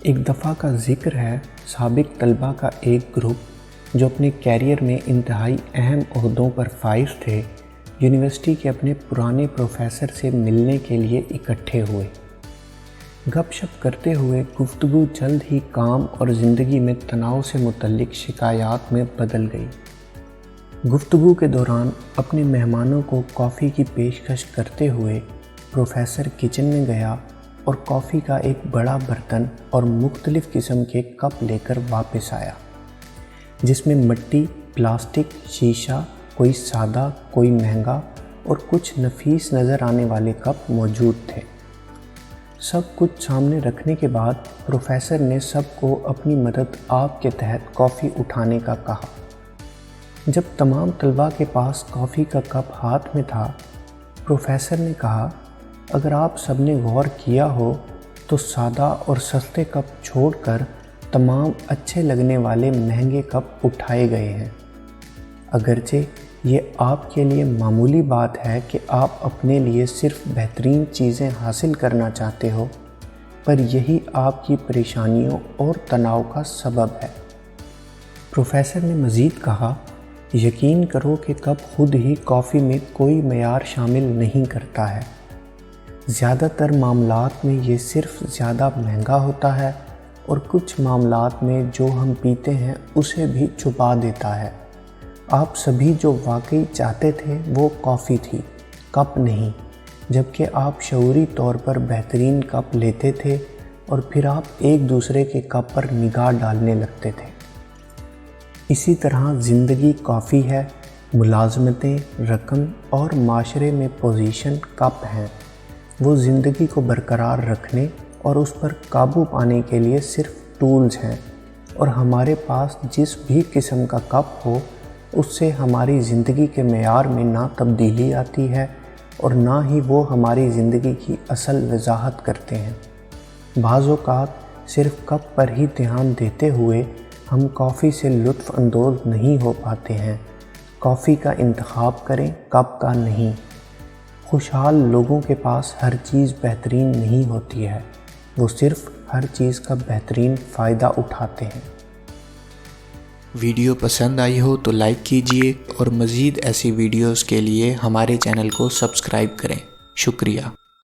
ایک دفعہ کا ذکر ہے سابق طلبہ کا ایک گروپ جو اپنے کیریئر میں انتہائی اہم عہدوں پر فائز تھے، یونیورسٹی کے اپنے پرانے پروفیسر سے ملنے کے لیے اکٹھے ہوئے۔ گپ شپ کرتے ہوئے گفتگو جلد ہی کام اور زندگی میں تناؤ سے متعلق شکایات میں بدل گئی۔ گفتگو کے دوران اپنے مہمانوں کو کافی کی پیشکش کرتے ہوئے پروفیسر کچن میں گیا اور کافی کا ایک بڑا برتن اور مختلف قسم کے کپ لے کر واپس آیا، جس میں مٹی، پلاسٹک، شیشہ، کوئی سادہ، کوئی مہنگا اور کچھ نفیس نظر آنے والے کپ موجود تھے۔ سب کچھ سامنے رکھنے کے بعد پروفیسر نے سب کو اپنی مدد آپ کے تحت کافی اٹھانے کا کہا۔ جب تمام طلباء کے پاس کافی کا کپ ہاتھ میں تھا، پروفیسر نے کہا، اگر آپ سب نے غور کیا ہو تو سادہ اور سستے کپ چھوڑ کر تمام اچھے لگنے والے مہنگے کپ اٹھائے گئے ہیں۔ اگرچہ یہ آپ کے لیے معمولی بات ہے کہ آپ اپنے لیے صرف بہترین چیزیں حاصل کرنا چاہتے ہو، پر یہی آپ کی پریشانیوں اور تناؤ کا سبب ہے۔ پروفیسر نے مزید کہا، یقین کرو کہ کپ خود ہی کافی میں کوئی معیار شامل نہیں کرتا ہے۔ زیادہ تر معاملات میں یہ صرف زیادہ مہنگا ہوتا ہے اور کچھ معاملات میں جو ہم پیتے ہیں اسے بھی چھپا دیتا ہے۔ آپ سبھی جو واقعی چاہتے تھے وہ کافی تھی، کپ نہیں، جبکہ آپ شعوری طور پر بہترین کپ لیتے تھے اور پھر آپ ایک دوسرے کے کپ پر نگاہ ڈالنے لگتے تھے۔ اسی طرح زندگی کافی ہے، ملازمتیں، رقم اور معاشرے میں پوزیشن کپ ہیں۔ وہ زندگی کو برقرار رکھنے اور اس پر قابو پانے کے لیے صرف ٹولز ہیں، اور ہمارے پاس جس بھی قسم کا کپ ہو اس سے ہماری زندگی کے معیار میں نہ تبدیلی آتی ہے اور نہ ہی وہ ہماری زندگی کی اصل وضاحت کرتے ہیں۔ بعض اوقات صرف کپ پر ہی دھیان دیتے ہوئے ہم کافی سے لطف اندوز نہیں ہو پاتے ہیں۔ کافی کا انتخاب کریں، کپ کا نہیں۔ خوشحال لوگوں کے پاس ہر چیز بہترین نہیں ہوتی ہے، وہ صرف ہر چیز کا بہترین فائدہ اٹھاتے ہیں۔ ویڈیو پسند آئی ہو تو لائک کیجئے اور مزید ایسی ویڈیوز کے لیے ہمارے چینل کو سبسکرائب کریں۔ شکریہ۔